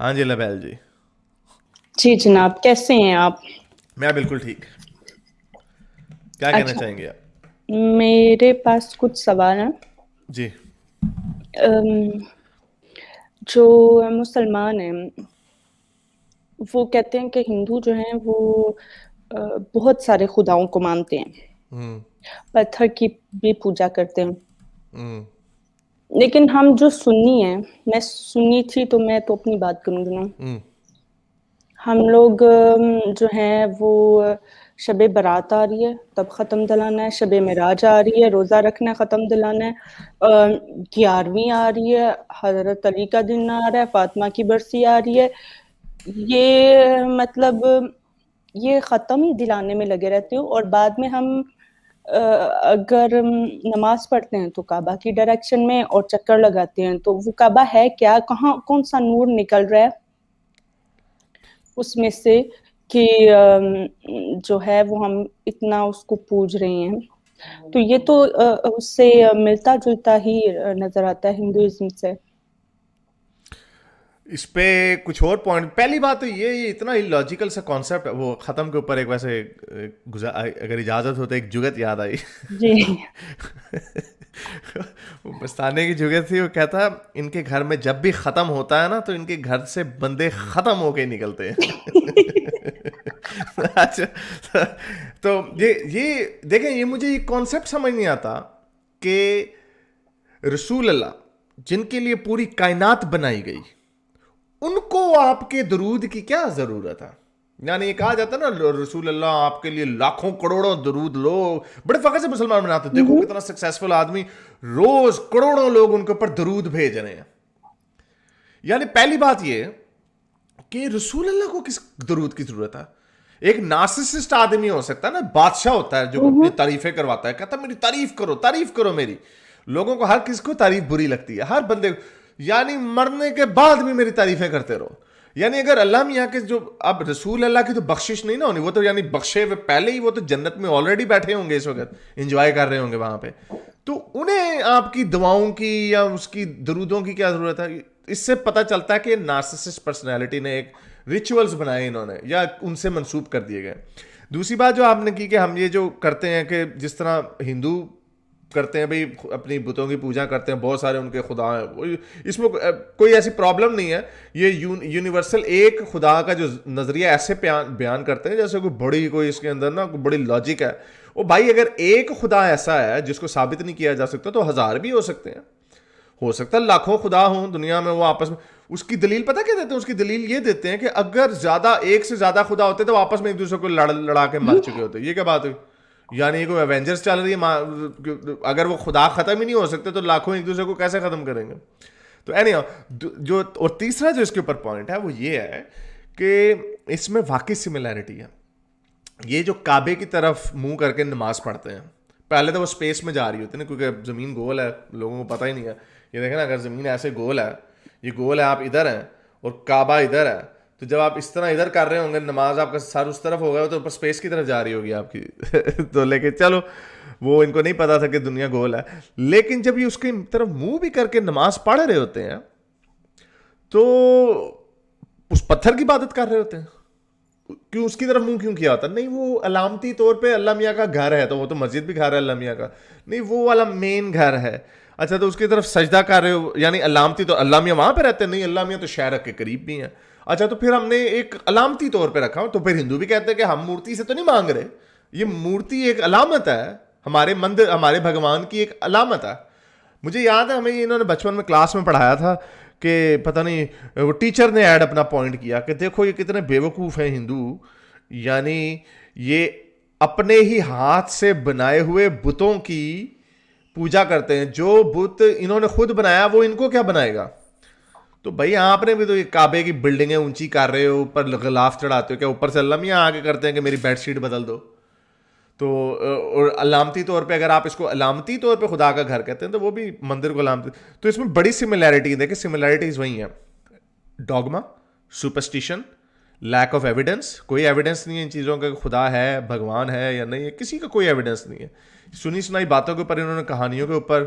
ہاں جی لبیل جی. جی جناب، کیسے ہیں آپ؟ میں بالکل ٹھیک. کیا کہنا اچھا، چاہیں گے آپ؟ میرے پاس کچھ سوال ہیں. جی. ام، جو مسلمان ہیں وہ کہتے ہیں کہ ہندو جو ہیں وہ بہت سارے خداؤں کو مانتے ہیں، ہوں. پتھر کی بھی پوجا کرتے ہیں. ہوں. لیکن ہم جو سنی ہیں، میں سنی تھی تو میں تو اپنی بات کروں گی نا. ہوں. ہم لوگ جو ہیں وہ شب برات آ رہی ہے تب ختم دلانا ہے، شب معراج آ رہی ہے روزہ رکھنا ہے ختم دلانا ہے، 11ویں آ رہی ہے حضرت علی کا دن آ رہا ہے، فاطمہ کی برسی آ رہی ہے. یہ مطلب یہ ختم ہی دلانے میں لگے رہتے ہو، اور بعد میں ہم اگر نماز پڑھتے ہیں تو کعبہ کی ڈائریکشن میں اور چکر لگاتے ہیں. تو وہ کعبہ ہے کیا؟ کہاں کون سا نور نکل رہا ہے اس میں سے کہ جو ہے وہ ہم اتنا اس کو پوج رہے ہیں؟ تو یہ تو اس سے ملتا جلتا ہی نظر آتا ہے ہندوازم سے. اس پہ کچھ اور پوائنٹ. پہلی بات تو یہ اتنا لاجیکل سا کانسیپٹ. وہ ختم کے اوپر ایک ویسے اگر اجازت ہو تو ایک جگت یاد آئی. جی. وہ بستانے کی جگت تھی. وہ کہتا ان کے گھر میں جب بھی ختم ہوتا ہے نا تو ان کے گھر سے بندے ختم ہو کے نکلتے ہیں. اچھا تو یہ دیکھیں, یہ مجھے یہ کانسیپٹ سمجھ نہیں آتا کہ رسول اللہ جن کے لیے پوری کائنات بنائی گئی, ان کو آپ کے درود کی کیا ضرورت ہے؟ یعنی یہ کہا جاتا ہے نا رسول اللہ آپ کے لیے لاکھوں کروڑوں درود لو. بڑے فخر سے مسلمان بناتے, دیکھو کتنا سکسیسفل آدمی, روز کروڑوں لوگ ان کے اوپر درود بھیج رہے ہیں. یعنی پہلی بات یہ کہ رسول اللہ کو کس درود کی ضرورت ہے؟ ایک نارسسسٹ آدمی ہو سکتا ہے نا, بادشاہ ہوتا ہے جو اپنی تعریفیں کرواتا ہے, کہتا ہے میری تعریف کرو میری. لوگوں کو ہر کس کو تعریف بری لگتی ہے, ہر بندے کو. یعنی مرنے کے بعد بھی میری تعریفیں کرتے رہو. یعنی اگر اللہ میاں کے جو اب رسول اللہ کی تو بخشش نہیں نہ ہونی, وہ تو یعنی بخشے ہوئے پہلے ہی وہ تو جنت میں آلریڈی بیٹھے ہوں گے اس وقت, انجوائے کر رہے ہوں گے وہاں پہ. تو انہیں آپ کی دعاؤں کی یا اس کی درودوں کی کیا ضرورت ہے؟ اس سے پتہ چلتا ہے کہ نارسسسٹ پرسنالٹی نے ایک ریچولز بنائے انہوں نے, یا ان سے منسوب کر دیے گئے. دوسری بات جو آپ نے کی کہ ہم یہ جو کرتے ہیں کہ جس طرح ہندو کرتے ہیں بھئی اپنی بتوں کی پوجا کرتے ہیں, بہت سارے ان کے خدا ہیں, اس میں کوئی ایسی پرابلم نہیں ہے. یہ یونیورسل ایک خدا کا جو نظریہ ایسے بیان کرتے ہیں جیسے کوئی بڑی کوئی اس کے اندر نا کوئی بڑی لاجک ہے. وہ بھائی اگر ایک خدا ایسا ہے جس کو ثابت نہیں کیا جا سکتا تو ہزار بھی ہو سکتے ہیں, ہو سکتا ہے لاکھوں خدا ہوں دنیا میں, وہ آپس میں. اس کی دلیل پتہ کیا دیتے ہیں؟ اس کی دلیل یہ دیتے ہیں کہ اگر زیادہ ایک سے زیادہ خدا ہوتے تو آپس میں ایک دوسرے کو لڑا کے مر چکے ہوتے. یہ کیا بات ہوئی؟ یعنی کوئی ایونجرز چل رہی ہے, اگر وہ خدا ختم ہی نہیں ہو سکتے تو لاکھوں ایک دوسرے کو کیسے ختم کریں گے؟ تو اینی جو اور تیسرا جو اس کے اوپر پوائنٹ ہے وہ یہ ہے کہ اس میں واقعی سملیرٹی ہے. یہ جو کعبے کی طرف منہ کر کے نماز پڑھتے ہیں, پہلے تو وہ اسپیس میں جا رہی ہوتی ہے نا, کیونکہ زمین گول ہے, لوگوں کو پتہ ہی نہیں ہے. یہ دیکھیں نا, اگر زمین ایسے گول ہے, یہ گول ہے, آپ ادھر ہیں اور کعبہ ادھر ہے, تو جب آپ اس طرح ادھر کر رہے ہوں گے نماز, آپ کا سر اس طرف ہوگا تو اوپر اسپیس کی طرف جا رہی ہوگی آپ کی. تو لیکن چلو وہ ان کو نہیں پتا تھا کہ دنیا گول ہے. لیکن جب یہ اس کی طرف منہ بھی کر کے نماز پڑھ رہے ہوتے ہیں تو اس پتھر کی عبادت کر رہے ہوتے ہیں. کیوں اس کی طرف منہ کیوں کیا ہوتا؟ نہیں وہ علامتی طور پہ اللہ میاں کا گھر ہے, تو وہ تو مسجد بھی گھر ہے اللہ میاں کا, نہیں وہ والا مین گھر ہے. اچھا تو اس کی طرف سجدہ کر رہے ہو, یعنی علامتی تو اللہ میاں وہاں پہ رہتے ہیں, نہیں اللہ میاں تو شہر کے قریب بھی ہیں. اچھا تو پھر ہم نے ایک علامتی طور پہ رکھا. تو پھر ہندو بھی کہتے ہیں کہ ہم مورتی سے تو نہیں مانگ رہے, یہ مورتی ایک علامت ہے, ہمارے مندر ہمارے بھگوان کی ایک علامت ہے. مجھے یاد ہے ہمیں انہوں نے بچپن میں کلاس میں پڑھایا تھا کہ پتہ نہیں وہ ٹیچر نے ایڈ اپنا پوائنٹ کیا کہ دیکھو یہ کتنے بیوقوف ہیں ہندو, یعنی یہ اپنے ہی ہاتھ سے بنائے ہوئے بتوں کی پوجا کرتے ہیں. جو بت انہوں نے خود بنایا وہ ان کو کیا بنائے گا؟ تو بھائی آپ نے بھی تو یہ کعبے کی بلڈنگیں اونچی کر رہے ہو, اوپر غلاف چڑھاتے ہو, کیا اوپر سے اللہ میاں آگے کرتے ہیں کہ میری بیڈ شیٹ بدل دو؟ تو اور علامتی طور پہ اگر آپ اس کو علامتی طور پہ خدا کا گھر کہتے ہیں تو وہ بھی مندر کو علامتی. تو اس میں بڑی سملیرٹی ہے. دیکھیں سملیرٹیز وہی ہیں, ڈوگما, سپرسٹیشن, لیک آف ایویڈنس. کوئی ایویڈنس نہیں ہے ان چیزوں کا, خدا ہے, بھگوان ہے یا نہیں ہے, کسی کا کوئی ایویڈنس نہیں ہے. سنی سنائی باتوں کے اوپر انہوں نے, کہانیوں کے اوپر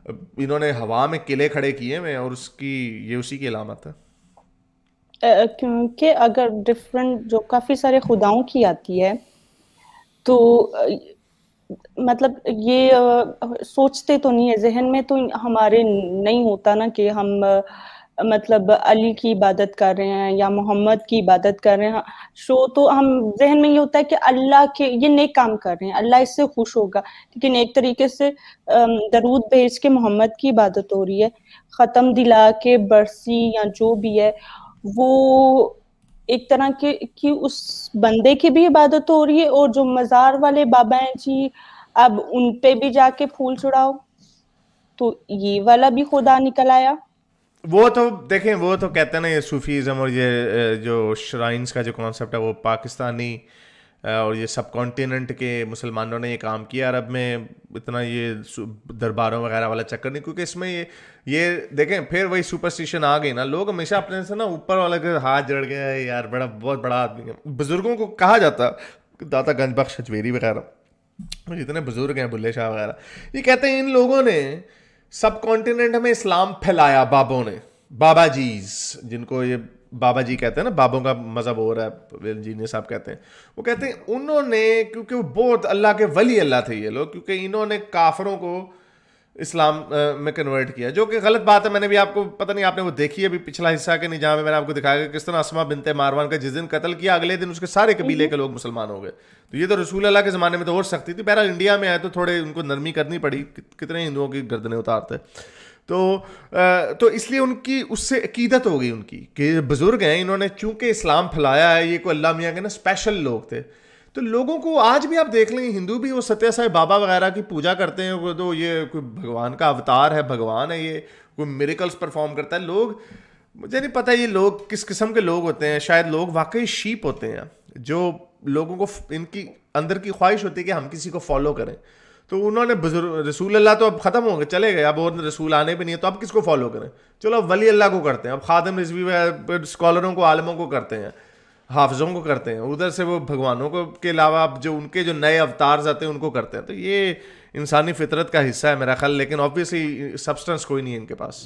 انہوں نے ہوا میں قلعے کھڑے کیے ہوئے, اور اس کی یہ اسی کی علامت ہے. کیونکہ اگر ڈفرینٹ جو کافی سارے خداؤں کی آتی ہے تو مطلب یہ سوچتے تو نہیں ہے، ذہن میں تو ہمارے نہیں ہوتا نا کہ ہم مطلب علی کی عبادت کر رہے ہیں یا محمد کی عبادت کر رہے ہیں. تو ہم ذہن میں یہ ہوتا ہے کہ اللہ کے یہ نیک کام کر رہے ہیں، اللہ اس سے خوش ہوگا. لیکن ایک طریقے سے درود بھیج کے محمد کی عبادت ہو رہی ہے، ختم دلا کے برسی یا جو بھی ہے وہ ایک طرح کی اس بندے کی بھی عبادت ہو رہی ہے. اور جو مزار والے بابا ہیں جی، اب ان پہ بھی جا کے پھول چڑھاؤ تو یہ والا بھی خدا نکل آیا. وہ تو دیکھیں، وہ تو کہتے ہیں نا یہ صوفیزم اور یہ جو شرائنس کا جو کانسیپٹ ہے وہ پاکستانی اور یہ سب کانٹیننٹ کے مسلمانوں نے یہ کام کیا. عرب میں اتنا یہ درباروں وغیرہ والا چکر نہیں، کیونکہ اس میں یہ دیکھیں پھر وہی سپرسٹیشن آ گئی نا. لوگ ہمیشہ اپنے سے نا اوپر والا کے ہاتھ جڑ گیا ہے یار، بہت بڑا آدمی ہے. بزرگوں کو کہا جاتا، داتا گنج بخش اجمیری وغیرہ جتنے بزرگ ہیں، بلے شاہ وغیرہ، یہ کہتے ہیں ان لوگوں نے سب کانٹیننٹ میں اسلام پھیلایا. بابوں نے، بابا جیز جن کو یہ بابا جی کہتے ہیں نا، بابوں کا مذہب ہو رہا ہے، انجینئر صاحب کہتے ہیں، وہ کہتے ہیں انہوں نے، کیونکہ وہ بہت اللہ کے ولی اللہ تھے یہ لوگ، کیونکہ انہوں نے کافروں کو اسلام میں کنورٹ کیا، جو کہ غلط بات ہے. میں نے بھی آپ کو پتہ نہیں آپ نے وہ دیکھی ہے ابھی پچھلا حصہ کہ نہیں، جہاں میں نے آپ کو دکھایا کہ کس طرح اسما بنت ماروان کا جس دن قتل کیا اگلے دن اس کے سارے قبیلے کے لوگ مسلمان ہو گئے. تو یہ تو رسول اللہ کے زمانے میں تو اور سختی تھی. بہرحال انڈیا میں آئے تو تھوڑے ان کو نرمی کرنی پڑی، کتنے ہندوؤں کی گردنیں اتارتے. تو اس لیے ان کی اس سے عقیدت ہو گئی ان کی کہ بزرگ ہیں، انہوں نے چونکہ اسلام پھیلایا ہے، یہ کوئی اللہ میاں کے نا اسپیشل لوگ تھے. تو لوگوں کو آج بھی آپ دیکھ لیں ہندو بھی وہ ستیہ سائی بابا وغیرہ کی پوجا کرتے ہیں، وہ تو یہ کوئی بھگوان کا اوتار ہے، بھگوان ہے، یہ کوئی میریکلس پرفارم کرتا ہے. لوگ، مجھے نہیں پتہ یہ لوگ کس قسم کے لوگ ہوتے ہیں. شاید لوگ واقعی شیپ ہوتے ہیں جو لوگوں کو ان کی اندر کی خواہش ہوتی ہے کہ ہم کسی کو فالو کریں. تو انہوں نے رسول اللہ تو اب ختم ہو گئے، چلے گئے، اب اور رسول آنے بھی نہیں ہے، تو اب کس کو فالو کریں؟ چلو اب ولی اللہ کو کرتے ہیں، اب خادم رضوی اسکالروں کو، عالموں کو کرتے ہیں، حافظوں کو کرتے ہیں. ادھر سے وہ بھگوانوں کو کے علاوہ اب جو ان کے جو نئے اوتارز آتے ہیں ان کو کرتے ہیں. تو یہ انسانی فطرت کا حصہ ہے میرا خیال، لیکن آبویسلی سبسٹنس کوئی نہیں ہے ان کے پاس.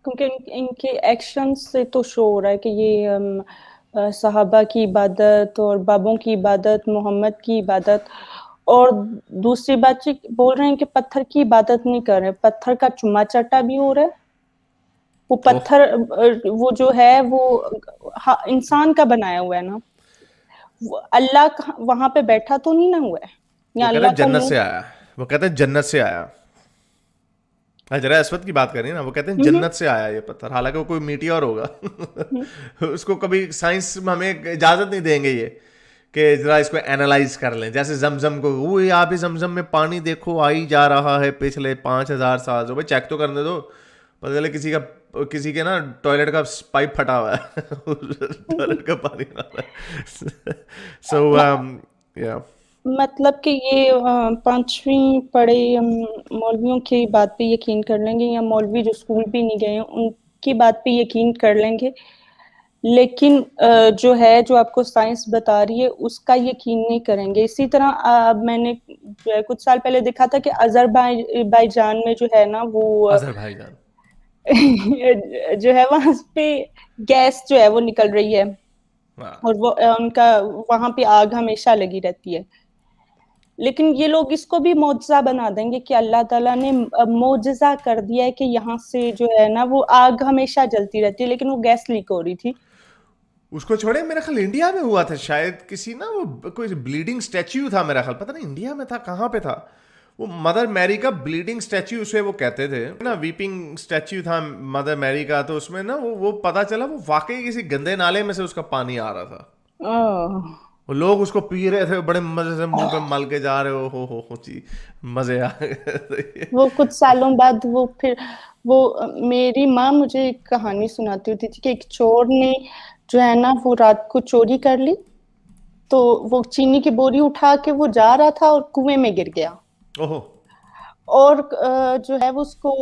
کیونکہ ان کے ایکشن سے تو شو ہو رہا ہے کہ یہ صحابہ کی عبادت اور بابوں کی عبادت، محمد کی عبادت. اور دوسری بات بول رہے ہیں کہ پتھر کی عبادت نہیں کر رہے، پتھر کا چما چٹا بھی ہو رہا ہے. وہ پتھر وہ جو ہے وہ انسان کا بنایا ہوا ہے نا، اللہ وہاں پہ بیٹھا تو نہیں نہ ہوا ہے، یا وہ کہتے اللہ ہیں کا جنت سے آیا، وہ کہتے ہیں جنت سے آیا. حجر اسود کی بات کریں نا، وہ کہتے ہیں جنت سے آیا یہ پتھر، حالانکہ وہ کوئی میٹیور ہوگا. اس کو کبھی سائنس میں ہمیں اجازت نہیں دیں گے یہ کہ ذرا اس کو اینالائز کر لیں. جیسے زمزم کو، وہ آپ زمزم میں پانی دیکھو آئی جا رہا ہے پچھلے 5000 سال سے، بھائی چیک تو کرنے دو، پتہ چلے کسی کے نا ٹوائلٹ کا پائپ پھٹا ہوا ہے، ٹوائلٹ کا پانی آ رہا ہے. سو یا مطلب کہ یہ پانچویں پڑھے مولویوں کی بات پہ یقین کر لیں گے، یا مولوی جو اسکول بھی نہیں گئے ہیں ان کی بات پہ یقین کر لیں گے، لیکن جو ہے جو آپ کو سائنس بتا رہی ہے اس کا یقین نہیں کریں گے. اسی طرح میں نے کچھ سال پہلے دیکھا تھا کہ آذربائیجان میں جو ہے نا وہ آذربائیجان جو ہے وہاں پہ گیس جو ہے وہ نکل رہی ہے، اور وہ ان کا وہاں پہ آگ ہمیشہ لگی رہتی ہے. لیکن یہ لوگ اس کو بھی معجزہ بنا دیں گے کہ اللہ تعالیٰ نے معجزہ کر دیا ہے کہ یہاں سے جو ہے نا وہ آگ ہمیشہ جلتی رہتی ہے، لیکن وہ گیس لیک ہو رہی تھی. اس کو چھوڑے، میرا خیال انڈیا میں ہوا تھا شاید، کسی نا وہ کوئی بلیڈنگ اسٹیچو تھا میرا خیال، پتہ نہیں انڈیا میں تھا کہاں پہ تھا، وہ مدر میری کا بلیڈنگ اسٹیچو اسے وہ کہتے تھے نا، ویپنگ اسٹیچو تھا مدر میری کا. تو اس میں نا وہ پتہ چلا وہ واقعی کسی گندے نالے میں سے اس کا پانی آ رہا تھا، وہ لوگ اس کو پی رہے تھے بڑے مزے سے، منہ پہ مل کے جا رہے ہو جی، مزے آ گئے. وہ کچھ سالوں بعد وہ پھر وہ میری ماں مجھے ایک کہانی سناتی ہوتی تھی کہ ایک چور نے جو ہے نا وہ رات کو چوری کر لی، تو وہ چینی کی بوری اٹھا کے وہ جا رہا تھا اور کنویں میں گر گیا. اور جو ہے وہ اس کو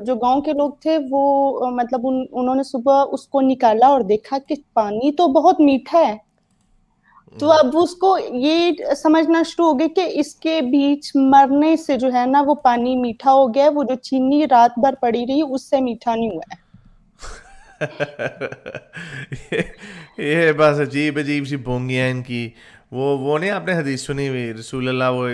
جو گاؤں کے لوگ تھے وہ مطلب انہوں نے صبح اس کو نکالا اور دیکھا کہ پانی تو بہت میٹھا ہے. تو اب اس کو یہ سمجھنا شروع ہو گیا کہ اس کے بیچ مرنے سے جو ہے نا وہ پانی میٹھا ہو گیا ہے، وہ جو چینی رات بھر پڑی رہی اس سے میٹھا نہیں ہوا ہے. یہ بس عجیب عجیب سی بونگیاں ان کی. وہ نہیں آپ نے حدیث سنی ہوئی, رسول اللہ وہ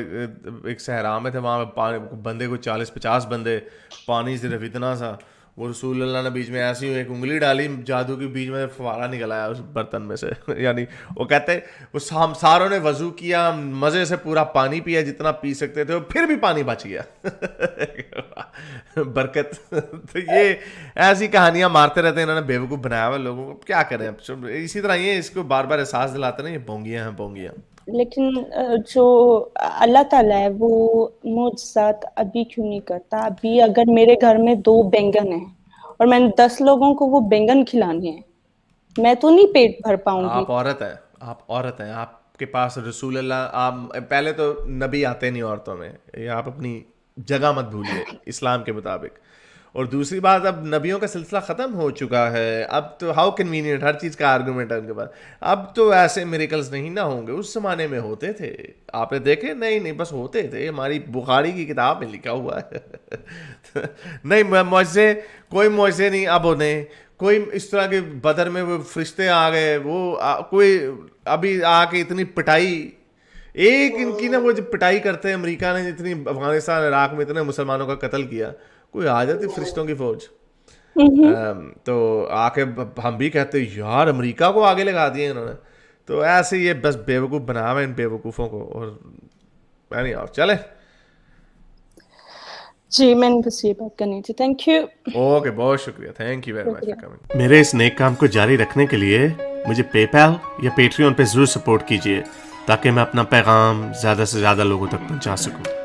ایک صحرا میں تھے, وہاں پہ بندے کو 40-50 بندے, پانی صرف اتنا سا, وہ رسول اللہ نے بیچ میں ایسی ایک انگلی ڈالی جادو کے بیچ میں فوارہ نکل آیا اس برتن میں سے. یعنی وہ کہتے وہ ساروں نے وضو کیا, مزے سے پورا پانی پیا جتنا پی سکتے تھے, پھر بھی پانی بچ گیا. برکت. تو یہ ایسی کہانیاں مارتے رہتے ہیں انہوں نے بیوقوف بنایا ہوا لوگوں کو, کیا کریں اب. اسی طرح یہ اس کو بار بار احساس دلاتے ہیں یہ بونگیاں ہیں بونگیاں. لیکن جو اللہ تعالیٰ ہے وہ معجزات ابھی کیوں نہیں کرتا؟ ابھی اگر میرے گھر میں 2 بینگن ہیں اور میں نے 10 لوگوں کو وہ بینگن کھلانے ہیں, میں تو نہیں پیٹ بھر پاؤں گی. آپ عورت ہیں, آپ کے پاس رسول اللہ, آپ پہلے تو نبی آتے نہیں عورتوں میں, آپ اپنی جگہ مت بھولیے اسلام کے مطابق. اور دوسری بات, اب نبیوں کا سلسلہ ختم ہو چکا ہے, اب تو ہاؤ کنوینئنٹ, ہر چیز کا آرگومنٹ ہے ان کے پاس. اب تو ایسے میریکلز نہیں نہ ہوں گے, اس زمانے میں ہوتے تھے, آپ نے دیکھے نہیں بس ہوتے تھے, ہماری بخاری کی کتاب میں لکھا ہوا ہے. نہیں معجزے, کوئی معجزے نہیں اب ہونے, کوئی اس طرح کے بدر میں وہ فرشتے آ گئے, وہ کوئی ابھی آ کے اتنی پٹائی, ایک ان کی نا وہ جو پٹائی کرتے ہیں امریکہ نے, جتنی افغانستان عراق میں اتنے مسلمانوں کا قتل کیا, کوئی آ جاتی فرشتوں کی فوج. تو آ کے ہم بھی کہتے یار امریکہ کو آگے لگا دیے انہوں نے. تو ایسے یہ بس بیوقوف بنا ہوئے ان بیوقوفوں کو. اور میں نہیں, آپ چلے. جی میں نے بس یہ بات کرنی تھی. Thank you. اوکے, بہت شکریہ, thank you very much for coming. میرے اس نیک کام کو جاری رکھنے کے لیے مجھے پے پیل یا پیٹریون پہ ضرور سپورٹ کیجیے تاکہ میں اپنا پیغام زیادہ سے زیادہ لوگوں تک پہنچا سکوں.